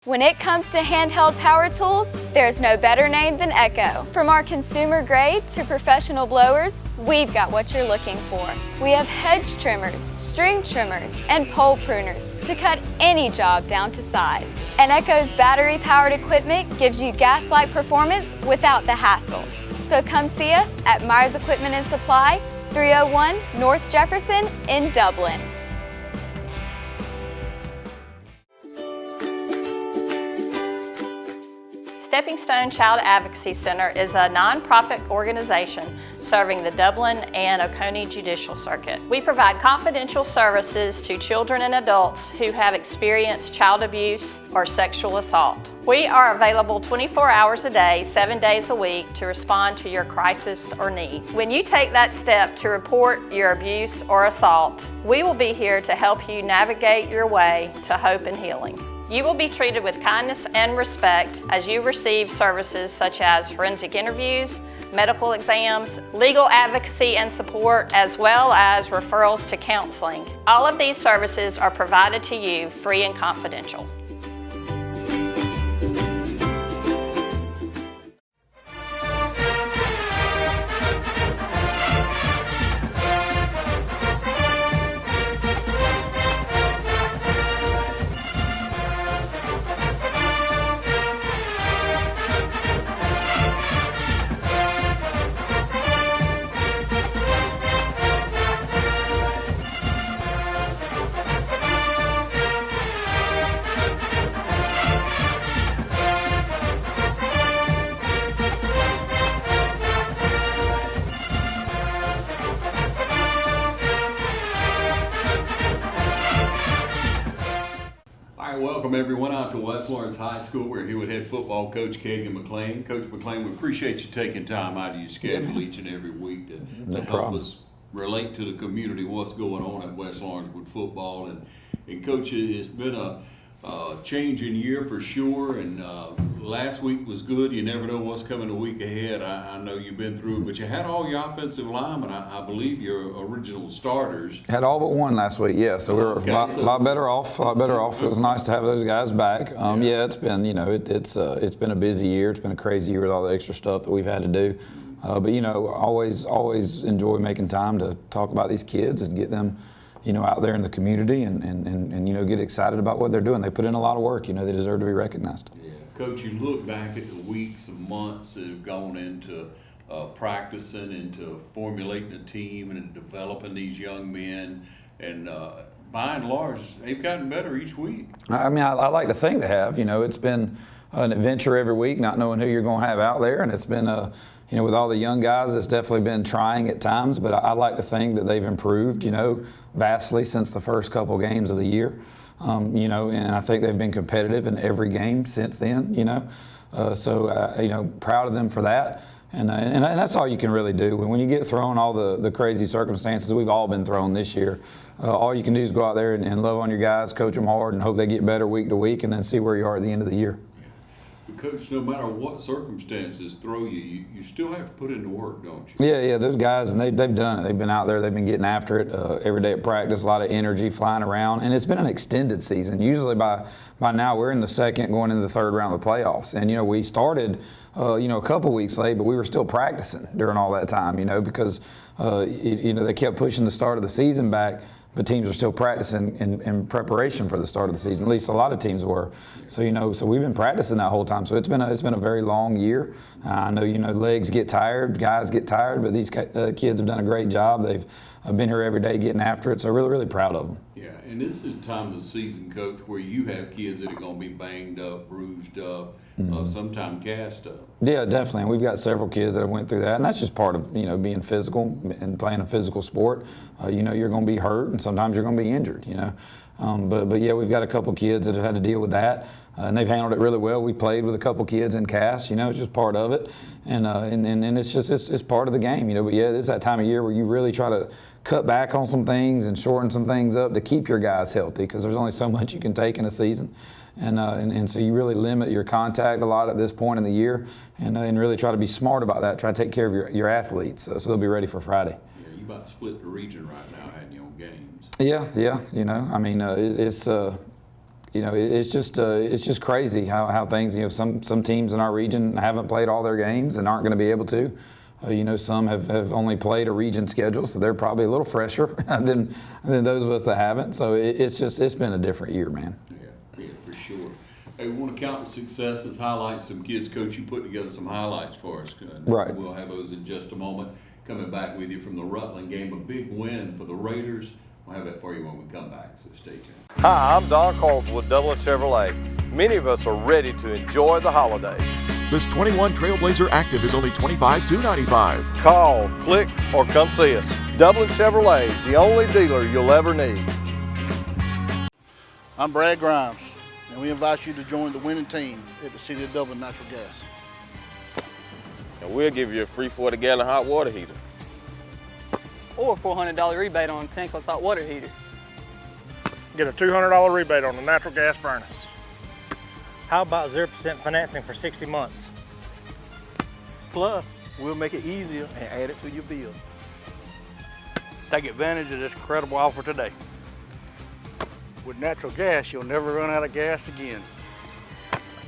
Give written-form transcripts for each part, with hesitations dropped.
When it comes to handheld power tools, there's no better name than Echo. From our consumer grade to professional blowers, we've got what you're looking for. We have hedge trimmers, string trimmers, and pole pruners to cut any job down to size. And Echo's battery-powered equipment gives you gas-like performance without the hassle. So come see us at Myers Equipment and Supply, 301 North Jefferson in Dublin. Stepping Stone Child Advocacy Center is a nonprofit organization serving the Dublin and Oconee Judicial Circuit. We provide confidential services to children and adults who have experienced child abuse or sexual assault. We are available 24 hours a day, 7 days a week to respond to your crisis or need. When you take that step to report your abuse or assault, we will be here to help you navigate your way to hope and healing. You will be treated with kindness and respect as you receive services such as forensic interviews, medical exams, legal advocacy and support, as well as referrals to counseling. All of these services are provided to you free and confidential. Welcome everyone out to West Lawrence High School. We're here with head football coach Keegan McLean. Coach McLean, we appreciate you taking time out of your schedule each and every week to help us relate to the community what's going on at West Lawrence with football. And Coach, it's been a changing year for sure, and last week was good. You never know what's coming a week ahead. I know you've been through it, but you had all your offensive linemen, I believe your original starters. Had all but one last week, yeah, so we were a lot better off. It was nice to have those guys back. Yeah, it's been, it's been a busy year. It's been a crazy year with all the extra stuff that we've had to do. But, always enjoy making time to talk about these kids and get them out there in the community and get excited about what they're doing. They put in a lot of work. They deserve to be recognized. Yeah. Coach, you look back at the weeks and months that have gone into practicing, into formulating a team and developing these young men, and by and large, they've gotten better each week. I like to think they have. It's been an adventure every week, not knowing who you're going to have out there, and it's been with all the young guys, it's definitely been trying at times, but I like to think that they've improved, vastly since the first couple games of the year. And I think they've been competitive in every game since then, so proud of them for that. And that's all you can really do. When you get thrown all the crazy circumstances we've all been thrown this year, all you can do is go out there and love on your guys, coach them hard, and hope they get better week to week, and then see where you are at the end of the year. Coach, no matter what circumstances throw you, you still have to put in the work, don't you? Yeah, those guys, and they've done it. They've been out there, they've been getting after it every day at practice, a lot of energy flying around, and it's been an extended season. Usually by now we're in the second, going into the third round of the playoffs, and we started a couple weeks late, but we were still practicing during all that time, because they kept pushing the start of the season back. But teams are still practicing in preparation for the start of the season. At least a lot of teams were. So so we've been practicing that whole time. So it's been a very long year. I know legs get tired, guys get tired, but these kids have done a great job. They've been here every day getting after it. So really proud of them. Yeah, and this is the time of the season, Coach, where you have kids that are going to be banged up, bruised up, sometimes gassed up. Yeah, definitely. And we've got several kids that went through that, and that's just part of being physical and playing a physical sport. You're going to be hurt, and sometimes you're going to be injured. But yeah, we've got a couple kids that have had to deal with that, and they've handled it really well. We played with a couple kids in cast. It's just part of it, and it's part of the game. But yeah, it's that time of year where you really try to cut back on some things and shorten some things up to keep your guys healthy, because there's only so much you can take in a season. And so you really limit your contact a lot at this point in the year, and really try to be smart about that. Try to take care of your athletes so they'll be ready for Friday. Yeah, you about to split the region right now, hadn't you, on games? Yeah. you know, it's just crazy how things, you know, some teams in our region haven't played all their games and aren't going to be able to. You know, some have only played a region schedule, so they're probably a little fresher than those of us that haven't. So it's been a different year, man. Yeah, for sure. Hey, we want to count the successes, highlight some kids. Coach, you put together some highlights for us. Right. We'll have those in just a moment. Coming back with you from the Rutland game, a big win for the Raiders. We'll have that for you when we come back, so stay tuned. Hi, I'm Don Carswell with Dublin Chevrolet. Many of us are ready to enjoy the holidays. This 21 Trailblazer Active is only $25,295. Call, click, or come see us. Dublin Chevrolet, the only dealer you'll ever need. I'm Brad Grimes, and we invite you to join the winning team at the City of Dublin Natural Gas. And we'll give you a free 40-gallon hot water heater. Or a $400 rebate on a tankless hot water heater. Get a $200 rebate on the natural gas furnace. How about 0% financing for 60 months? Plus, we'll make it easier and add it to your bill. Take advantage of this incredible offer today. With natural gas, you'll never run out of gas again.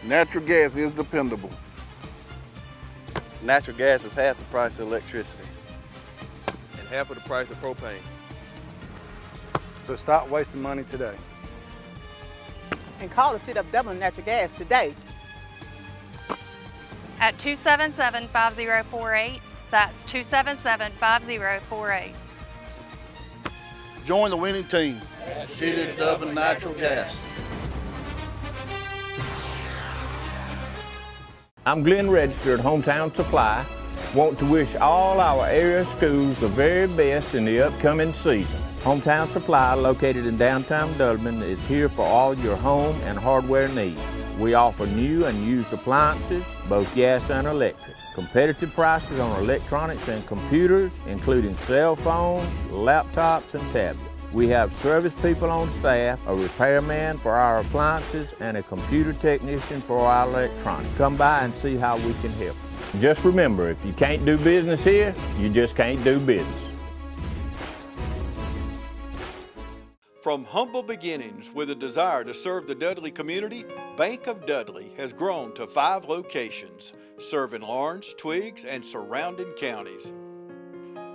Natural gas is dependable. Natural gas is half the price of electricity. And half of the price of propane. So stop wasting money today. And call the City of Dublin Natural Gas today. At 277-5048. That's 277-5048. Join the winning team at the City of Dublin Natural Gas. I'm Glenn Register at Hometown Supply. Want to wish all our area schools the very best in the upcoming season. Hometown Supply, located in downtown Dublin, is here for all your home and hardware needs. We offer new and used appliances, both gas and electric. Competitive prices on electronics and computers, including cell phones, laptops, and tablets. We have service people on staff, a repairman for our appliances, and a computer technician for our electronics. Come by and see how we can help. Just remember, if you can't do business here, you just can't do business. From humble beginnings with a desire to serve the Dudley community, Bank of Dudley has grown to 5 locations, serving Lawrence, Twiggs, and surrounding counties.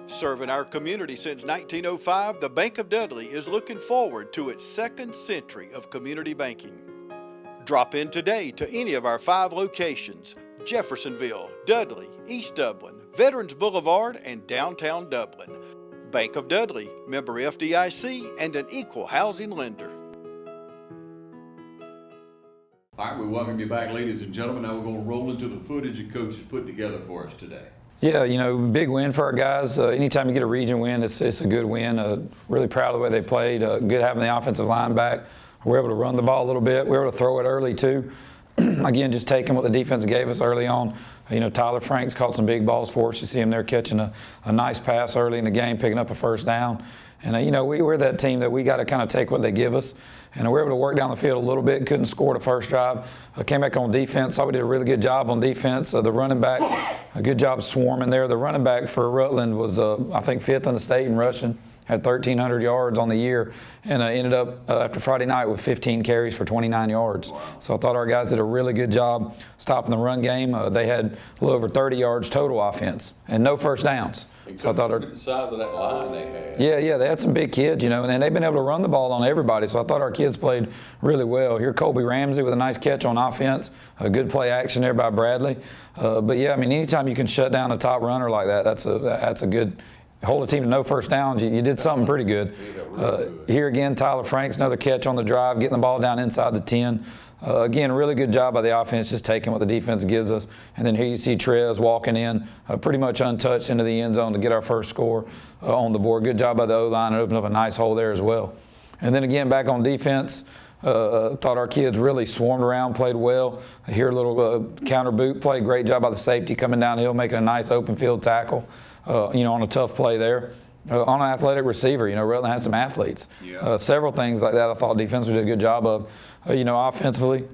Serving our community since 1905, the Bank of Dudley is looking forward to its 2nd century of community banking. Drop in today to any of our 5 locations: Jeffersonville, Dudley, East Dublin, Veterans Boulevard, and downtown Dublin. Bank of Dudley, member FDIC, and an equal housing lender. All right, we welcome you back, ladies and gentlemen. Now we're going to roll into the footage that Coach has put together for us today. Yeah, you know, big win for our guys. Anytime you get a region win, it's a good win. Really proud of the way they played. Good having the offensive line back. We were able to run the ball a little bit. We were able to throw it early too. Again, just taking what the defense gave us early on. You know, Tyler Franks caught some big balls for us. You see him there catching a nice pass early in the game, picking up a first down. And, you know, we're that team that we got to kind of take what they give us. And we're able to work down the field a little bit. Couldn't score the first drive. Came back on defense. Thought we did a really good job on defense. The running back, a good job swarming there. The running back for Rutland was, I think, 5th in the state in rushing. Had 1,300 yards on the year, and ended up after Friday night with 15 carries for 29 yards. So I thought our guys did a really good job stopping the run game. They had a little over 30 yards total offense and no first downs. So I thought the size of that line they had. Yeah, they had some big kids, you know, and they've been able to run the ball on everybody. So I thought our kids played really well. Here, Colby Ramsey with a nice catch on offense, a good play action there by Bradley. But yeah, I mean, anytime you can shut down a top runner like that, that's a good. Hold a team to no first downs, you did something pretty good. Here again, Tyler Franks, another catch on the drive, getting the ball down inside the 10. Again, really good job by the offense, just taking what the defense gives us. And then here you see Trez walking in, pretty much untouched into the end zone to get our first score on the board. Good job by the O-line, and opened up a nice hole there as well. And then again, back on defense, thought our kids really swarmed around, played well. Here a little counter boot play, great job by the safety coming downhill, making a nice open field tackle. You know, on a tough play there. On an athletic receiver, you know, Rutland had some athletes. Yeah. Several things like that I thought defensively did a good job of. You know, offensively,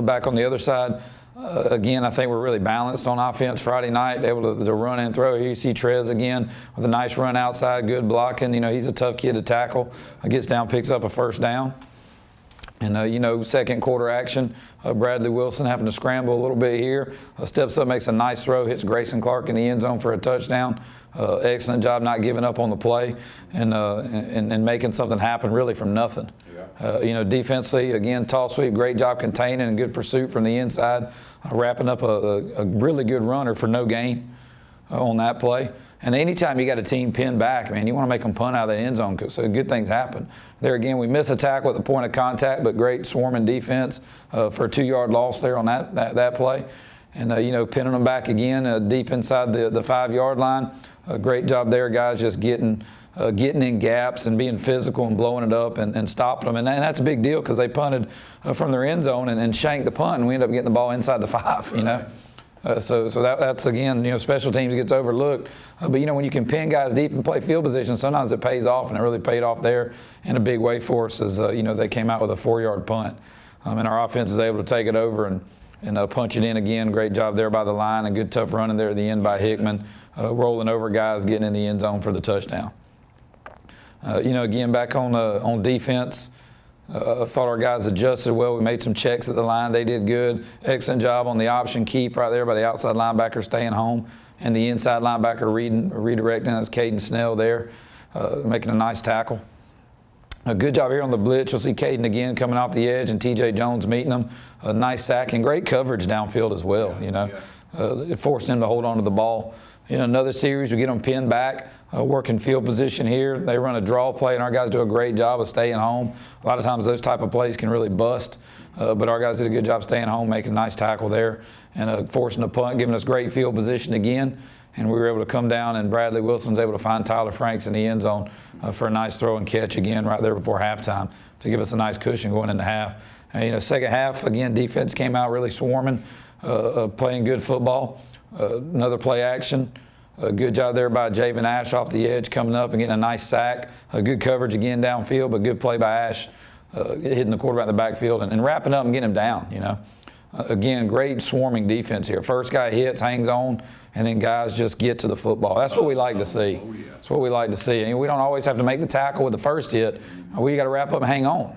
back on the other side, again, I think we're really balanced on offense Friday night, able to run and throw. Here you see Trez again with a nice run outside, good blocking. You know, he's a tough kid to tackle. Gets down, picks up a first down. And, second quarter action, Bradley Wilson having to scramble a little bit here. Steps up, makes a nice throw, hits Grayson Clark in the end zone for a touchdown. Excellent job not giving up on the play and making something happen really from nothing. Defensively, again, toss sweep, great job containing and good pursuit from the inside, wrapping up a really good runner for no gain on that play. And anytime you got a team pinned back, man, you want to make them punt out of the end zone so good things happen. There again, we miss a tackle at the point of contact, but great swarming defense for a 2-yard loss there on that play. And, pinning them back again deep inside the 5-yard line. Great job there, guys, just getting in gaps and being physical and blowing it up and stopping them. And that's a big deal because they punted from their end zone and shanked the punt, and we ended up getting the ball inside the 5, So that's again, special teams gets overlooked. But, when you can pin guys deep and play field position, sometimes it pays off, and it really paid off there in a big way for us as, they came out with a 4-yard punt. And our offense is able to take it over and punch it in again. Great job there by the line, a good tough running there at the end by Hickman, rolling over guys, getting in the end zone for the touchdown. Again, back on defense, I thought our guys adjusted well. We made some checks at the line. They did good. Excellent job on the option keep right there by the outside linebacker staying home and the inside linebacker redirecting. That's Caden Snell there, making a nice tackle. A good job here on the blitz. You'll see Caden again coming off the edge and TJ Jones meeting him. A nice sack and great coverage downfield as well. It forced him to hold on to the ball. Another series, we get them pinned back, working field position here. They run a draw play, and our guys do a great job of staying home. A lot of times those type of plays can really bust, but our guys did a good job staying home, making a nice tackle there, and forcing a punt, giving us great field position again. And we were able to come down, and Bradley Wilson's able to find Tyler Franks in the end zone for a nice throw and catch again right there before halftime to give us a nice cushion going into half. And, second half, again, defense came out really swarming, playing good football. Another play action. A good job there by Javen Ash off the edge, coming up and getting a nice sack. A good coverage again downfield, but good play by Ash, hitting the quarterback in the backfield and wrapping up and getting him down, Again, great swarming defense here. First guy hits, hangs on, and then guys just get to the football. That's what we like to see. That's what we like to see. And we don't always have to make the tackle with the first hit. We got to wrap up and hang on,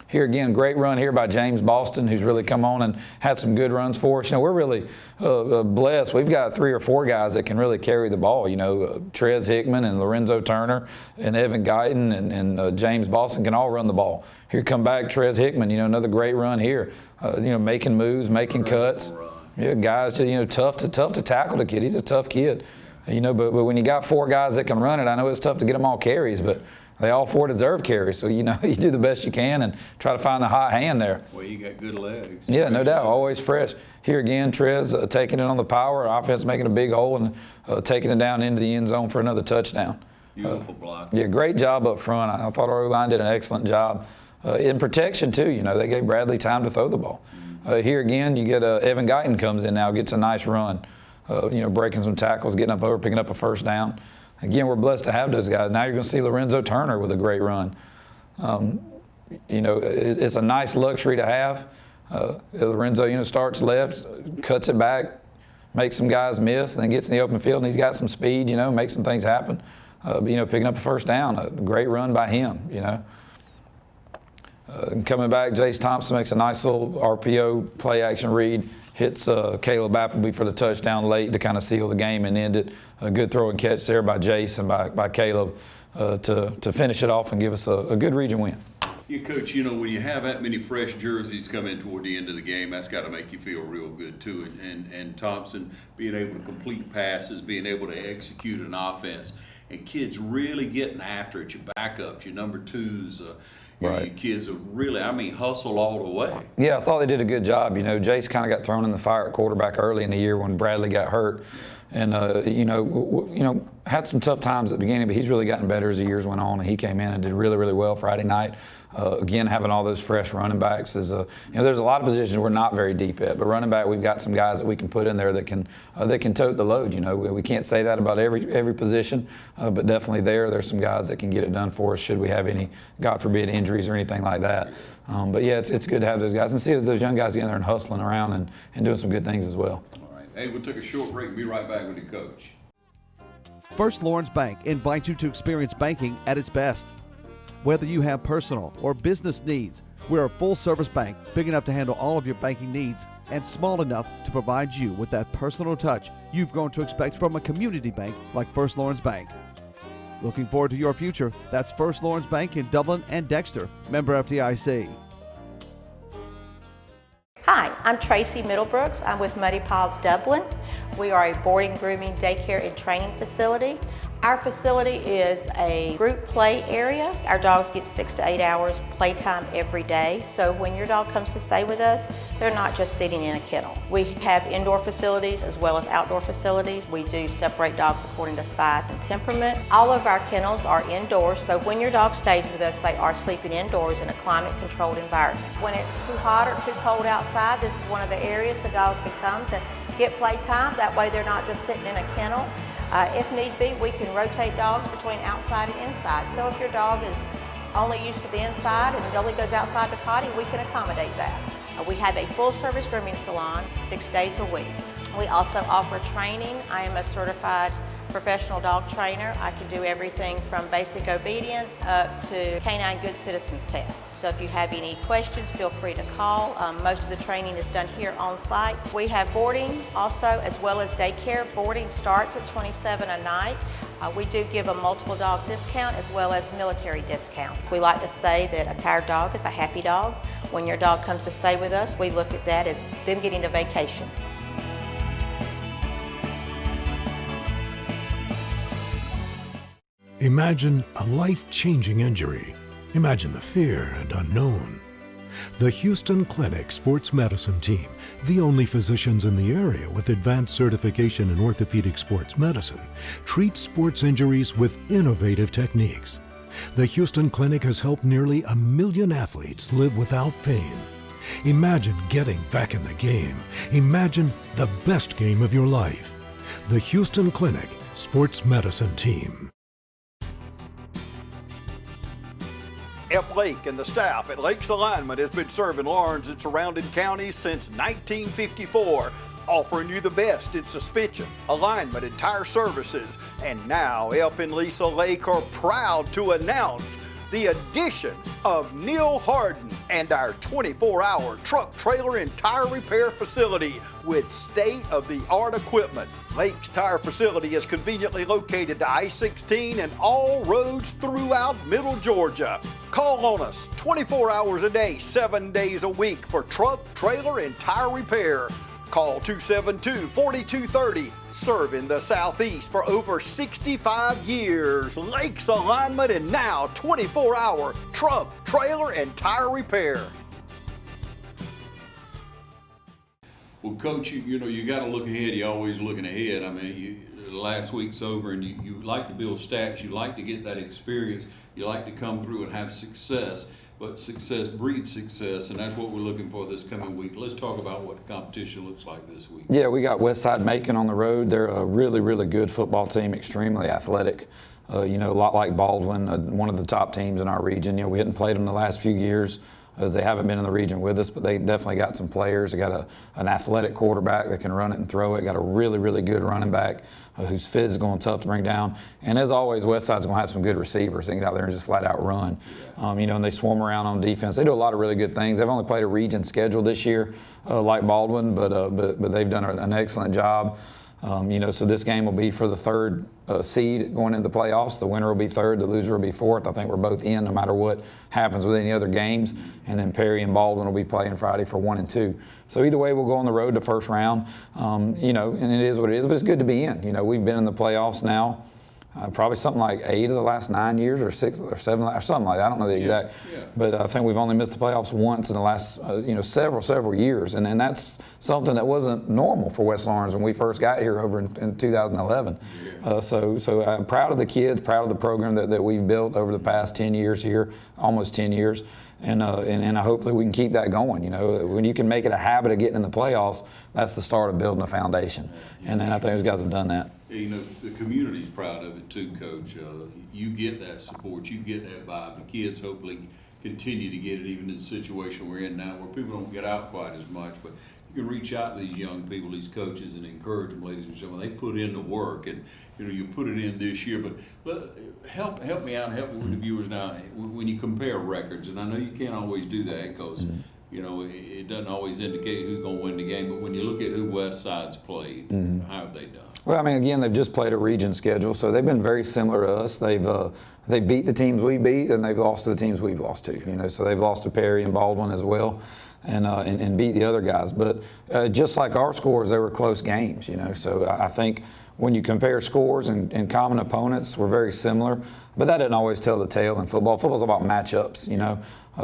Here again, great run here by James Boston, who's really come on and had some good runs for us. We're really blessed. We've got 3 or 4 guys that can really carry the ball. Trez Hickman and Lorenzo Turner and Evan Guyton and James Boston can all run the ball. Here come back Trez Hickman, another great run here. Making moves, making cuts. Yeah, guys, tough to tackle the kid. He's a tough kid. But when you got 4 guys that can run it, I know it's tough to get them all carries, but they all 4 deserve carries, so you do the best you can and try to find the hot hand there. Well, you got good legs. Yeah, no doubt, always fresh. Here again, Trez taking it on the power, offense making a big hole and taking it down into the end zone for another touchdown. Beautiful block. Yeah, great job up front. I thought our O-line did an excellent job in protection too. They gave Bradley time to throw the ball. Here again, you get Evan Guyton comes in now, gets a nice run, breaking some tackles, getting up over, picking up a first down. Again, we're blessed to have those guys. Now you're going to see Lorenzo Turner with a great run. It's a nice luxury to have. Lorenzo, starts left, cuts it back, makes some guys miss, and then gets in the open field, and he's got some speed, makes some things happen. Picking up a first down, a great run by him, coming back, Jace Thompson makes a nice little RPO play action read, hits Caleb Appleby for the touchdown late to kind of seal the game and end it. A good throw and catch there by Jace and by Caleb to finish it off and give us a good region win. Yeah, Coach, when you have that many fresh jerseys come in toward the end of the game, that's got to make you feel real good too. And Thompson being able to complete passes, being able to execute an offense, and kids really getting after it, your backups, your number 2s, right. Your kids are really, hustle all the way. Yeah, I thought they did a good job. Jace kind of got thrown in the fire at quarterback early in the year when Bradley got hurt. And, had some tough times at the beginning, but he's really gotten better as the years went on. And he came in and did really, really well Friday night. Again, having all those fresh running backs is, there's a lot of positions we're not very deep at. But running back, we've got some guys that we can put in there that can tote the load. We can't say that about every position, but definitely there's some guys that can get it done for us should we have any, God forbid, injuries or anything like that. But yeah, it's good to have those guys and see those young guys getting there and hustling around and doing some good things as well. All right. Hey, we'll take a short break and be right back with you, Coach. First Lawrence Bank invites you to experience banking at its best. Whether you have personal or business needs, we're a full-service bank big enough to handle all of your banking needs and small enough to provide you with that personal touch you've grown to expect from a community bank like First Lawrence Bank. Looking forward to your future? That's First Lawrence Bank in Dublin and Dexter, member FDIC. Hi, I'm Tracy Middlebrooks. I'm with Muddy Paws Dublin. We are a boarding, grooming, daycare, and training facility. Our facility is a group play area. Our dogs get 6 to 8 hours playtime every day. So when your dog comes to stay with us, they're not just sitting in a kennel. We have indoor facilities as well as outdoor facilities. We do separate dogs according to size and temperament. All of our kennels are indoors, so when your dog stays with us, they are sleeping indoors in a climate-controlled environment. When it's too hot or too cold outside, this is one of the areas the dogs can come to get playtime. That way they're not just sitting in a kennel. If need be, we can rotate dogs between outside and inside. So if your dog is only used to the inside and only goes outside to potty, we can accommodate that. We have a full-service grooming salon 6 days a week. We also offer training. I am a certified professional dog trainer. I can do everything from basic obedience up to canine good citizens tests. So if you have any questions, feel free to call. Most of the training is done here on site. We have boarding also, as well as daycare. Boarding starts at $27 a night. We do give a multiple dog discount as well as military discounts. We like to say that a tired dog is a happy dog. When your dog comes to stay with us, we look at that as them getting a vacation. Imagine a life-changing injury. Imagine the fear and unknown. The Houston Clinic Sports Medicine Team, the only physicians in the area with advanced certification in orthopedic sports medicine, treats sports injuries with innovative techniques. The Houston Clinic has helped nearly 1 million athletes live without pain. Imagine getting back in the game. Imagine the best game of your life. The Houston Clinic Sports Medicine Team. Ep Lake and the staff at Lakes Alignment has been serving Lawrence and surrounding counties since 1954, offering you the best in suspension, alignment, and tire services. And now Ep and Lisa Lake are proud to announce the addition of Neil Harden and our 24-hour truck, trailer, and tire repair facility with state-of-the-art equipment. Lake's Tire Facility is conveniently located to I-16 and all roads throughout Middle Georgia. Call on us 24 hours a day, 7 days a week for truck, trailer, and tire repair. Call 272-4230, serving the Southeast for over 65 years. Lakes Alignment and now 24-hour truck, trailer, and tire repair. Well, Coach, you know, you got to look ahead. You're always looking ahead. I mean, last week's over, and you like to build stacks. You like to get that experience. You like to come through and have success. But success breeds success, and that's what we're looking for this coming week. Let's talk about what the competition looks like this week. Yeah, we got Westside Macon on the road. They're a really, really good football team, extremely athletic. You know, a lot like Baldwin, one of the top teams in our region. You know, we hadn't played them the last few years, as they haven't been in the region with us, but they definitely got some players. They got an athletic quarterback that can run it and throw it. Got a really, really good running back who's physical and tough to bring down. And as always, Westside's going to have some good receivers. They can get out there and just flat out run. You know, and they swarm around on defense. They do a lot of really good things. They've only played a region schedule this year, like Baldwin, but they've done an excellent job. You know, so this game will be for the third seed going into the playoffs. The winner will be third, the loser will be fourth. I think we're both in no matter what happens with any other games. And then Perry and Baldwin will be playing Friday for 1 and 2. So either way, we'll go on the road to first round. You know, and it is what it is, but it's good to be in. You know, we've been in the playoffs now. Probably something like 8 of the last 9 years, or 6 or 7, or something like that. I don't know the exact, but I think we've only missed the playoffs once in the last, you know, several years, and that's something that wasn't normal for West Lawrence when we first got here over in 2011. So I'm proud of the kids, proud of the program that we've built over the past 10 years here, almost 10 years. And hopefully we can keep that going. You know, when you can make it a habit of getting in the playoffs, that's the start of building a foundation. And I think those guys have done that. You know, the community's proud of it too, Coach. You get that support, you get that vibe. The kids hopefully continue to get it, even in the situation we're in now, where people don't get out quite as much. But you can reach out to these young people, these coaches, and encourage them, ladies and gentlemen. They put in the work, and you put it in this year. But help me out, help with the viewers now. When you compare records, and I know you can't always do that because it doesn't always indicate who's going to win the game. But when you look at who West Side's played, how have they done? Well, I mean, again, they've just played a region schedule, so they've been very similar to us. They've beat the teams we beat, and they've lost to the teams we've lost to. So they've lost to Perry and Baldwin as well, and beat the other guys. But just like our scores, they were close games. So I think when you compare scores and common opponents, we're very similar. But that doesn't always tell the tale in football. Football's about matchups.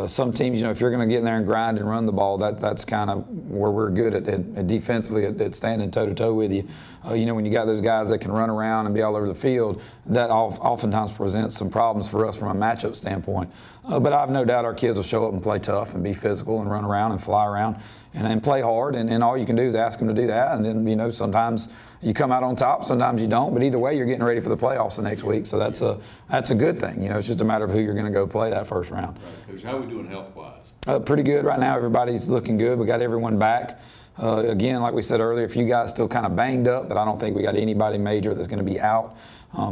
Some teams, if you're going to get in there and grind and run the ball, that's kind of where we're good at defensively, at standing toe-to-toe with you. When you got those guys that can run around and be all over the field, that oftentimes presents some problems for us from a matchup standpoint. But I have no doubt our kids will show up and play tough and be physical and run around and fly around and play hard. And all you can do is ask them to do that. And then, sometimes you come out on top, sometimes you don't. But either way, you're getting ready for the playoffs the next week. So that's a good thing. It's just a matter of who you're going to go play that first round. Right, Coach, how are we doing health-wise? Pretty good right now. Everybody's looking good. We got everyone back. Again, like we said earlier, a few guys still kind of banged up, but I don't think we got anybody major that's going to be out.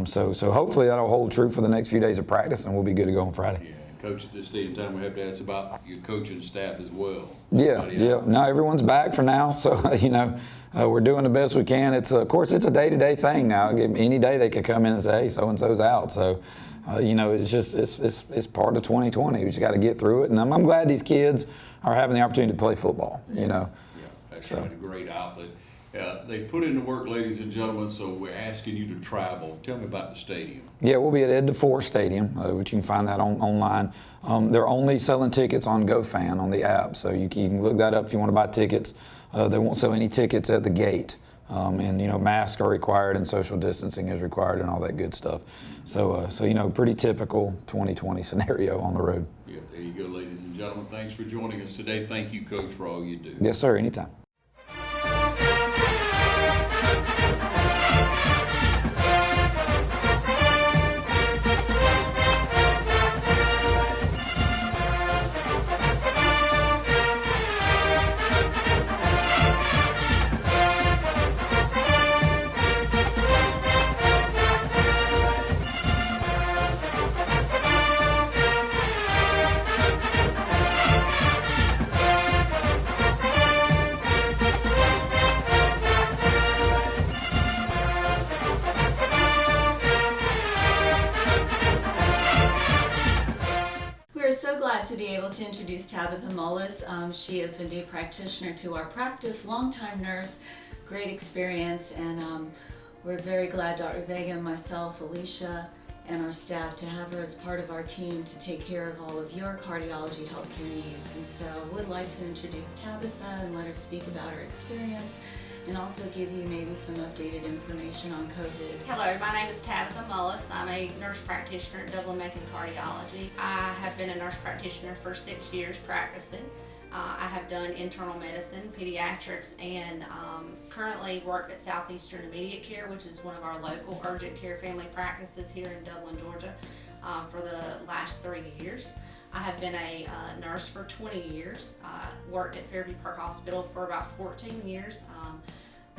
So hopefully that'll hold true for the next few days of practice, and we'll be good to go on Friday. Yeah, and Coach, at this day and time, we have to ask about your coaching staff as well. Yeah. No, everyone's back for now. So, we're doing the best we can. Of course, it's a day-to-day thing now. Any day they could come in and say, hey, so-and-so's out. So, it's just it's part of 2020. We just got to get through it. And I'm glad these kids are having the opportunity to play football, Yeah, that's a great outlet. They put in the work, ladies and gentlemen, so we're asking you to travel. Tell me about the stadium. Yeah, we'll be at Ed DeFore Stadium, which you can find that online. They're only selling tickets on GoFan on the app, so you can look that up if you want to buy tickets. They won't sell any tickets at the gate. And masks are required and social distancing is required and all that good stuff. So pretty typical 2020 scenario on the road. Yeah, there you go, ladies and gentlemen. Thanks for joining us today. Thank you, Coach, for all you do. Yes, sir. Anytime. To be able to introduce Tabitha Mullis. She is a new practitioner to our practice, longtime nurse, great experience, and we're very glad, Dr. Vega and myself, Alicia, and our staff to have her as part of our team to take care of all of your cardiology healthcare needs. And so I would like to introduce Tabitha and let her speak about her experience and also give you maybe some updated information on COVID. Hello, my name is Tabitha Mullis. I'm a nurse practitioner at Dublin-Macon Cardiology. I have been a nurse practitioner for 6 years practicing. I have done internal medicine, pediatrics, and currently worked at Southeastern Immediate Care, which is one of our local urgent care family practices here in Dublin, Georgia, for the last 3 years. I have been a nurse for 20 years. Worked at Fairview Park Hospital for about 14 years.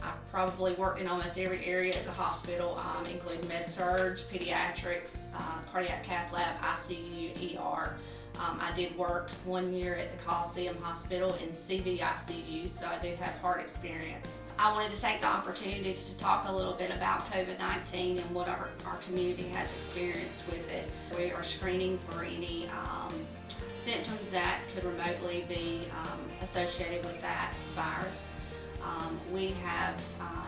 I probably worked in almost every area at the hospital, including med-surg, pediatrics, cardiac cath lab, ICU, ER. I did work 1 year at the Coliseum Hospital in CVICU, so I do have heart experience. I wanted to take the opportunity to talk a little bit about COVID-19 and what our community has experienced with it. We are screening for any symptoms that could remotely be associated with that virus. We have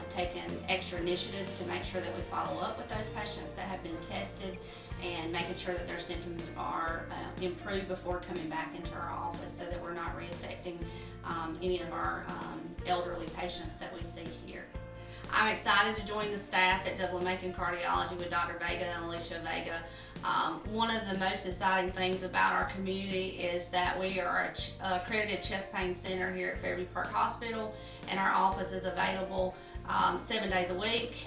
taken extra initiatives to make sure that we follow up with those patients that have been tested and making sure that their symptoms are improved before coming back into our office so that we're not reinfecting any of our elderly patients that we see here. I'm excited to join the staff at Dublin-Macon Cardiology with Dr. Vega and Alicia Vega. One of the most exciting things about our community is that we are a accredited chest pain center here at Fairview Park Hospital, and our office is available 7 days a week.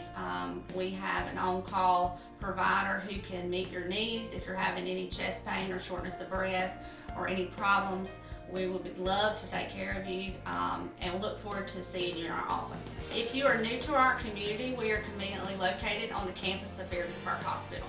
We have an on-call provider who can meet your needs if you're having any chest pain or shortness of breath or any problems. We would love to take care of you and we look forward to seeing you in our office. If you are new to our community, we are conveniently located on the campus of Fairview Park Hospital.